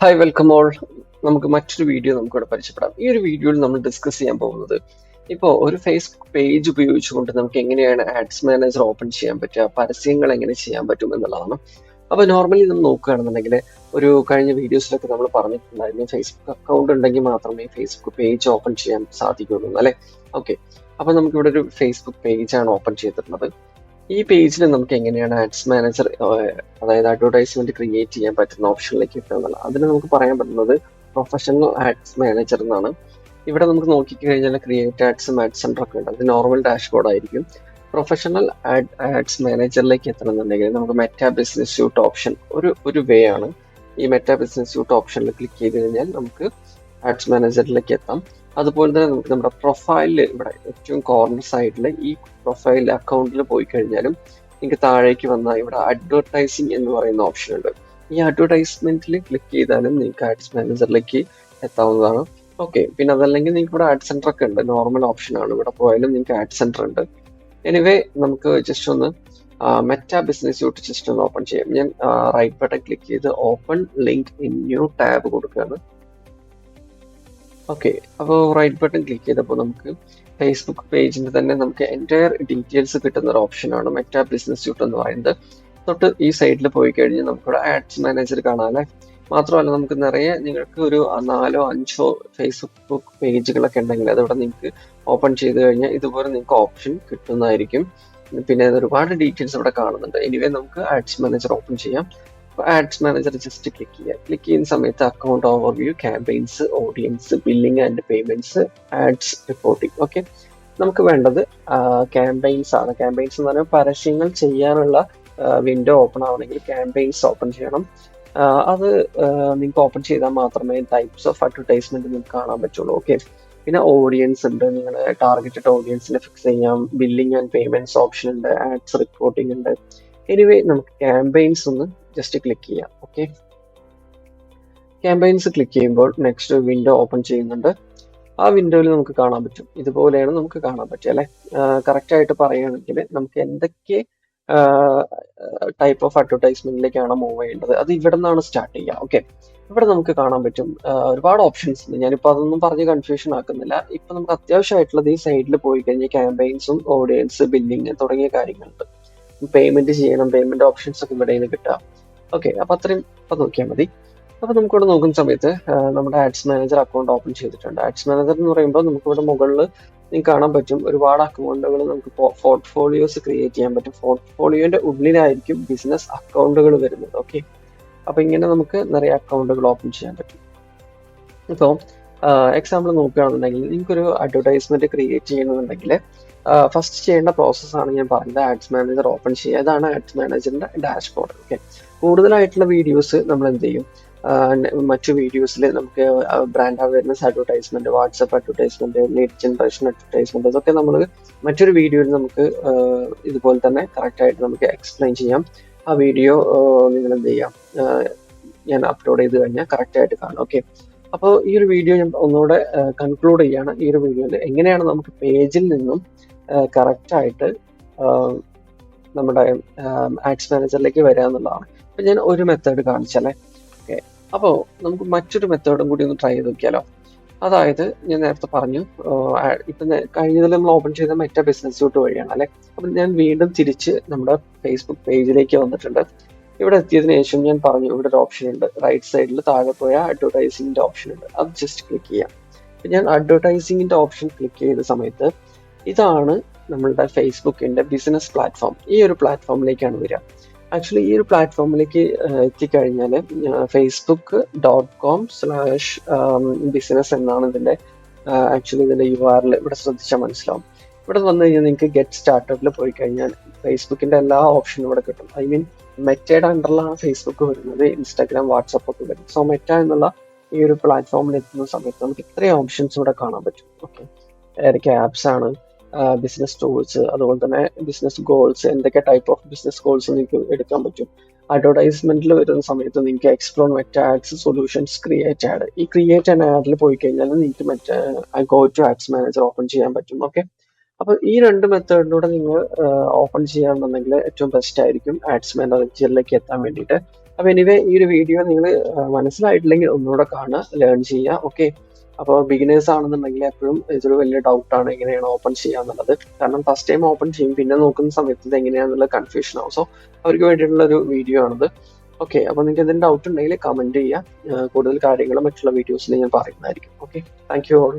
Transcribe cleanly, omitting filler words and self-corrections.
Hi welcome all. നമുക്ക് മറ്റൊരു video നമുക്കിവിടെ പരിചയപ്പെടാം. ഈ ഒരു വീഡിയോയിൽ നമ്മൾ ഡിസ്കസ് ചെയ്യാൻ പോകുന്നത് ഇപ്പോൾ ഒരു ഫേസ്ബുക്ക് പേജ് ഉപയോഗിച്ചുകൊണ്ട് നമുക്ക് എങ്ങനെയാണ് ആഡ്സ് മാനേജർ ഓപ്പൺ ചെയ്യാൻ പറ്റുക, പരസ്യങ്ങൾ എങ്ങനെ ചെയ്യാൻ പറ്റും എന്നുള്ളതാണ്. അപ്പോൾ നോർമലി നമ്മൾ നോക്കുകയാണെന്നുണ്ടെങ്കിൽ ഒരു കഴിഞ്ഞ വീഡിയോസിലൊക്കെ നമ്മൾ പറഞ്ഞിട്ടുണ്ടായിരുന്നു ഫേസ്ബുക്ക് അക്കൗണ്ട് ഉണ്ടെങ്കിൽ മാത്രമേ ഫേസ്ബുക്ക് പേജ് ഓപ്പൺ ചെയ്യാൻ സാധിക്കുള്ളൂ അല്ലേ. ഓക്കെ, അപ്പോൾ നമുക്കിവിടെ ഒരു ഫേസ്ബുക്ക് പേജാണ് ഓപ്പൺ ചെയ്തിട്ടുള്ളത്. ഈ പേജിൽ നമുക്ക് എങ്ങനെയാണ് ആഡ്സ് മാനേജർ, അതായത് അഡ്വർടൈസ്മെന്റ് ക്രിയേറ്റ് ചെയ്യാൻ പറ്റുന്ന ഓപ്ഷനിലേക്ക് എത്തുക എന്നുള്ളത്. അതിന് നമുക്ക് പറയാൻ പറ്റുന്നത് പ്രൊഫഷണൽ ആഡ്സ് മാനേജർ എന്നാണ്. ഇവിടെ നമുക്ക് നോക്കിക്കഴിഞ്ഞാൽ ക്രിയേറ്റ് ആഡ്സും ആഡ് സെന്റർ ഒക്കെ ഉണ്ട്. അത് നോർമൽ ഡാഷ്ബോർഡ് ആയിരിക്കും. പ്രൊഫഷണൽ ആഡ്സ് മാനേജറിലേക്ക് എത്തണമെന്നുണ്ടെങ്കിൽ നമുക്ക് മെറ്റാ ബിസിനസ് സ്യൂട്ട് ഓപ്ഷൻ ഒരു വേ ആണ്. ഈ മെറ്റാ ബിസിനസ് സ്യൂട്ട് ഓപ്ഷനിൽ ക്ലിക്ക് ചെയ്ത് കഴിഞ്ഞാൽ നമുക്ക് ആഡ്സ് മാനേജറിലേക്ക് എത്താം. അതുപോലെ തന്നെ നമുക്ക് നമ്മുടെ പ്രൊഫൈലിൽ ഇവിടെ ഏറ്റവും കോർണർ സൈഡിൽ ഈ പ്രൊഫൈൽ അക്കൗണ്ടിൽ പോയി കഴിഞ്ഞാലും നിങ്ങൾക്ക് താഴേക്ക് വന്നാൽ ഇവിടെ അഡ്വർടൈസിങ് എന്ന് പറയുന്ന ഓപ്ഷൻ ഉണ്ട്. ഈ അഡ്വർടൈസ്മെന്റിൽ ക്ലിക്ക് ചെയ്താലും നിങ്ങൾക്ക് ആഡ്സ് മാനേജറിലേക്ക് എത്താവുന്നതാണ്. ഓക്കെ, പിന്നെ അതല്ലെങ്കിൽ നിങ്ങൾക്ക് ഇവിടെ ആഡ് സെന്റർ ഒക്കെ ഉണ്ട്. നോർമൽ ഓപ്ഷൻ ആണ്. ഇവിടെ പോയാലും നിങ്ങൾക്ക് ആഡ് സെന്റർ ഉണ്ട്. എനിവേ നമുക്ക് ജസ്റ്റ് ഒന്ന് മെറ്റാ ബിസിനസ് സ്യൂട്ട് ജസ്റ്റ് ഒന്ന് ഓപ്പൺ ചെയ്യാം. ഞാൻ റൈറ്റ് ബട്ടൺ ക്ലിക്ക് ചെയ്ത് open link in new tab കൊടുക്കുകയാണ്. ഓക്കെ, അപ്പോൾ റൈറ്റ് ബട്ടൺ ക്ലിക്ക് ചെയ്തപ്പോൾ നമുക്ക് ഫേസ്ബുക്ക് പേജിന്റെ തന്നെ നമുക്ക് എൻറ്റയർ ഡീറ്റെയിൽസ് കിട്ടുന്ന ഒരു ഓപ്ഷനാണ് മെറ്റാ ബിസിനസ് സ്യൂട്ട് എന്ന് പറയുന്നത്. തൊട്ട് ഈ സൈഡിൽ പോയി കഴിഞ്ഞാൽ നമുക്കിവിടെ ആഡ്സ് മാനേജർ കാണാമല്ലേ. മാത്രമല്ല നമുക്ക് നിറയെ നിങ്ങൾക്ക് ഒരു 4-5 ഫേസ്ബുക്ക് പേജുകളൊക്കെ ഉണ്ടെങ്കിൽ അതിവിടെ നിങ്ങൾക്ക് ഓപ്പൺ ചെയ്ത് കഴിഞ്ഞാൽ ഇതുപോലെ നിങ്ങൾക്ക് ഓപ്ഷൻ കിട്ടുന്നതായിരിക്കും. പിന്നെ ഒരുപാട് ഡീറ്റെയിൽസ് ഇവിടെ കാണുന്നുണ്ട്. എനിവേ നമുക്ക് ആഡ്സ് മാനേജർ ഓപ്പൺ ചെയ്യാം. ആഡ്സ് മാനേജർ ജസ്റ്റ് ക്ലിക്ക് ചെയ്യുക. ക്ലിക്ക് ചെയ്യുന്ന സമയത്ത് account overview, campaigns, audience, billing and payments, ads reporting. Okay, നമുക്ക് വേണ്ടത് ക്യാമ്പയിൻസ് ആണ്. ക്യാമ്പയിൻസ് എന്ന് പറഞ്ഞാൽ പരസ്യങ്ങൾ ചെയ്യാനുള്ള വിൻഡോ ഓപ്പൺ ആവണമെങ്കിൽ ക്യാമ്പയിൻസ് ഓപ്പൺ ചെയ്യണം. അത് നിങ്ങൾക്ക് ഓപ്പൺ ചെയ്താൽ മാത്രമേ ടൈപ്സ് ഓഫ് അഡ്വർടൈസ്മെന്റ് നിങ്ങൾക്ക് കാണാൻ പറ്റുള്ളൂ. ഓക്കെ, പിന്നെ ഓഡിയൻസ് ഉണ്ട്. നിങ്ങൾ ടാർഗറ്റഡ് ഓഡിയൻസിനെ ഫിക്സ് ചെയ്യാം. ബില്ലിംഗ് ആൻഡ് പേയ്മെന്റ്സ് ഓപ്ഷൻ ഉണ്ട്. ആഡ്സ് റിപ്പോർട്ടിംഗ് ഉണ്ട്. എനിവേ നമുക്ക് ക്യാമ്പയിൻസ് ഒന്ന് ജസ്റ്റ് ക്ലിക്ക് ചെയ്യാം. ഓക്കെ, ക്യാമ്പയിൻസ് ക്ലിക്ക് ചെയ്യുമ്പോൾ നെക്സ്റ്റ് വിൻഡോ ഓപ്പൺ ചെയ്യുന്നുണ്ട്. ആ വിൻഡോയിൽ നമുക്ക് കാണാൻ പറ്റും. ഇതുപോലെയാണ് നമുക്ക് കാണാൻ പറ്റുക അല്ലെ. കറക്റ്റ് ആയിട്ട് പറയുകയാണെങ്കിൽ നമുക്ക് എന്തൊക്കെ ടൈപ്പ് ഓഫ് അഡ്വർടൈസ്മെന്റിലേക്കാണ് മൂവ് ചെയ്യേണ്ടത് അത് ഇവിടെ നിന്നാണ് സ്റ്റാർട്ട് ചെയ്യുക. ഓക്കെ, ഇവിടെ നമുക്ക് കാണാൻ പറ്റും ഒരുപാട് ഓപ്ഷൻസ് ഉണ്ട്. ഞാനിപ്പോൾ അതൊന്നും പറഞ്ഞ് കൺഫ്യൂഷൻ ആക്കുന്നില്ല. ഇപ്പൊ നമുക്ക് അത്യാവശ്യമായിട്ടുള്ളത് ഈ സൈഡിൽ പോയി കഴിഞ്ഞാൽ ക്യാമ്പയിൻസും ഓഡിയൻസ്, ബില്ലിങ് തുടങ്ങിയ കാര്യങ്ങളുണ്ട്. പേയ്മെന്റ് ചെയ്യണം, പേയ്മെന്റ് ഓപ്ഷൻസ് ഒക്കെ ഇവിടെ നിന്ന് കിട്ടാം. ഓക്കെ, അപ്പൊ അത്രയും ഇപ്പൊ നോക്കിയാൽ മതി. അപ്പൊ നമുക്കിവിടെ നോക്കുന്ന സമയത്ത് നമ്മുടെ ആഡ്സ് മാനേജർ അക്കൗണ്ട് ഓപ്പൺ ചെയ്തിട്ടുണ്ട്. ആഡ്സ് മാനേജർ എന്ന് പറയുമ്പോൾ നമുക്കിവിടെ മുകളിൽ നിങ്ങൾക്ക് കാണാൻ പറ്റും ഒരുപാട് അക്കൗണ്ടുകൾ നമുക്ക് പോർട്ട്ഫോളിയോസ് ക്രിയേറ്റ് ചെയ്യാൻ പറ്റും. പോർട്ട്ഫോളിയോന്റെ ഉള്ളിലായിരിക്കും ബിസിനസ് അക്കൗണ്ടുകൾ വരുന്നത്. ഓക്കെ, അപ്പൊ ഇങ്ങനെ നമുക്ക് നിറയെ അക്കൗണ്ടുകൾ ഓപ്പൺ ചെയ്യാൻ പറ്റും. ഇപ്പോൾ എക്സാമ്പിൾ നോക്കുകയാണെന്നുണ്ടെങ്കിൽ നിങ്ങൾക്കൊരു അഡ്വർടൈസ്മെന്റ് ക്രിയേറ്റ് ചെയ്യണമെന്നുണ്ടെങ്കിൽ ഫസ്റ്റ് ചെയ്യേണ്ട പ്രോസസ്സാണ് ഞാൻ പറഞ്ഞത്. ആഡ്സ് മാനേജർ ഓപ്പൺ ചെയ്യുക. അതാണ് ആഡ്സ് മാനേജറിന്റെ ഡാഷ്ബോർഡ്. ഓക്കെ, കൂടുതലായിട്ടുള്ള വീഡിയോസ് നമ്മൾ എന്ത് ചെയ്യും, മറ്റു വീഡിയോസിൽ നമുക്ക് brand awareness advertisement, WhatsApp advertisement, lead generation advertisement, ഇതൊക്കെ നമ്മൾ മറ്റൊരു വീഡിയോയിൽ നമുക്ക് ഇതുപോലെ തന്നെ കറക്റ്റ് ആയിട്ട് നമുക്ക് എക്സ്പ്ലെയിൻ ചെയ്യാം. ആ വീഡിയോ നിങ്ങൾ എന്ത് ചെയ്യാം, ഞാൻ അപ്ലോഡ് ചെയ്ത് കഴിഞ്ഞാൽ കറക്റ്റ് ആയിട്ട് കാണാം. ഓക്കെ, അപ്പോൾ ഈ ഒരു വീഡിയോ ഞാൻ ഒന്നുകൂടെ കൺക്ലൂഡ് ചെയ്യാണ്. ഈ ഒരു വീഡിയോയിൽ എങ്ങനെയാണ് നമുക്ക് പേജിൽ നിന്നും കറക്റ്റ് ആയിട്ട് നമ്മുടെ ആഡ്സ് മാനേജറിലേക്ക് വരിക എന്നുള്ളതാണ്. അപ്പൊ ഞാൻ ഒരു മെത്തേഡ് കാണിച്ചാലേ. ഓക്കെ, അപ്പോൾ നമുക്ക് മറ്റൊരു മെത്തേഡും കൂടി ഒന്ന് ട്രൈ ചെയ്ത് നോക്കിയാലോ. അതായത് ഞാൻ നേരത്തെ പറഞ്ഞു ഇപ്പൊ കഴിഞ്ഞതിൽ നമ്മൾ ഓപ്പൺ ചെയ്ത മെറ്റാ ബിസിനസ് സ്യൂട്ട് വഴിയാണ് അല്ലെ. അപ്പൊ ഞാൻ വീണ്ടും തിരിച്ച് നമ്മുടെ ഫേസ്ബുക്ക് പേജിലേക്ക് വന്നിട്ടുണ്ട്. ഇവിടെ എത്തിയതിനു ശേഷം ഞാൻ പറഞ്ഞു ഇവിടെ ഒരു ഓപ്ഷൻ ഉണ്ട്. റൈറ്റ് സൈഡിൽ താഴെ പോയ അഡ്വർടൈസിങ്ങിന്റെ ഓപ്ഷൻ ഉണ്ട്. അത് ജസ്റ്റ് ക്ലിക്ക് ചെയ്യാം. ഞാൻ അഡ്വർടൈസിങ്ങിന്റെ ഓപ്ഷൻ ക്ലിക്ക് ചെയ്ത സമയത്ത് ഇതാണ് നമ്മളുടെ ഫേസ്ബുക്കിന്റെ ബിസിനസ് പ്ലാറ്റ്ഫോം. ഈ ഒരു പ്ലാറ്റ്ഫോമിലേക്കാണ് വരിക. ആക്ച്വലി ഈ ഒരു പ്ലാറ്റ്ഫോമിലേക്ക് എത്തിക്കഴിഞ്ഞാൽ facebook.com/business എന്നാണ് ഇതിന്റെ ആക്ച്വലി ഇതിന്റെ URL. ഇവിടെ ശ്രദ്ധിച്ചാൽ മനസ്സിലാവും. ഇവിടെ വന്നു കഴിഞ്ഞാൽ നിങ്ങൾക്ക് ഗെറ്റ് സ്റ്റാർട്ടപ്പിൽ പോയി കഴിഞ്ഞാൽ ഫേസ്ബുക്കിന്റെ എല്ലാ ഓപ്ഷനും ഇവിടെ കിട്ടും. ഐ മീൻ മെറ്റയുടെ അണ്ടറിലാണ് ഫേസ്ബുക്ക് വരുന്നത്. ഇൻസ്റ്റാഗ്രാം, വാട്സപ്പ് ഒക്കെ വരും. സോ മെറ്റ എന്നുള്ള ഈ ഒരു പ്ലാറ്റ്ഫോമിൽ എത്തുന്ന സമയത്ത് നമുക്ക് ഇത്രയും ഓപ്ഷൻസ് ഇവിടെ കാണാൻ പറ്റും. ഓക്കെ, ഏതൊക്കെ ആപ്സ് ആണ്, ബിസിനസ് ടൂൾസ്, അതുപോലെ തന്നെ ബിസിനസ് ഗോൾസ്, എന്തൊക്കെ ടൈപ്പ് ഓഫ് ബിസിനസ് ഗോൾസ് നിങ്ങൾക്ക് എടുക്കാൻ പറ്റും. അഡ്വർടൈസ്മെന്റിൽ വരുന്ന സമയത്ത് നിങ്ങൾക്ക് explore meta ads solutions, create ad. ഈ ക്രിയേറ്റ് ആൻഡ് ആഡിൽ പോയി കഴിഞ്ഞാൽ നിങ്ങൾക്ക് മറ്റേ go to ads manager open ചെയ്യാൻ പറ്റും. ഓക്കെ, അപ്പൊ ഈ രണ്ട് മെത്തേഡിലൂടെ നിങ്ങൾ ഓപ്പൺ ചെയ്യുകയാണെന്നുണ്ടെങ്കിൽ ഏറ്റവും ബെസ്റ്റ് ആയിരിക്കും ആഡ്സ് മാനേജറിലേക്ക് എത്താൻ വേണ്ടിയിട്ട്. അപ്പൊ എനിവേ ഈ ഒരു വീഡിയോ നിങ്ങൾ മനസ്സിലായിട്ടില്ലെങ്കിൽ ഒന്നുകൂടെ കാണുക, ലേൺ ചെയ്യുക. ഓക്കെ, അപ്പോൾ ബിഗിനേഴ്സ് ആണെന്നുണ്ടെങ്കിൽ എപ്പോഴും ഇതൊരു വലിയ ഡൗട്ടാണ് എങ്ങനെയാണ് ഓപ്പൺ ചെയ്യാന്നുള്ളത്. കാരണം ഫസ്റ്റ് ടൈം ഓപ്പൺ ചെയ്യും, പിന്നെ നോക്കുന്ന സമയത്ത് ഇത് എങ്ങനെയാണെന്നുള്ള കൺഫ്യൂഷൻ ആവും. സോ അവർക്ക് വേണ്ടിയിട്ടുള്ള ഒരു വീഡിയോ ആണിത്. ഓക്കെ, അപ്പോൾ നിങ്ങൾക്ക് എന്തെങ്കിലും ഡൗട്ട് ഉണ്ടെങ്കിൽ കമന്റ് ചെയ്യുക. കൂടുതൽ കാര്യങ്ങൾ മറ്റുള്ള വീഡിയോസിൽ ഞാൻ പറയുന്നതായിരിക്കും. Okay, thank you all.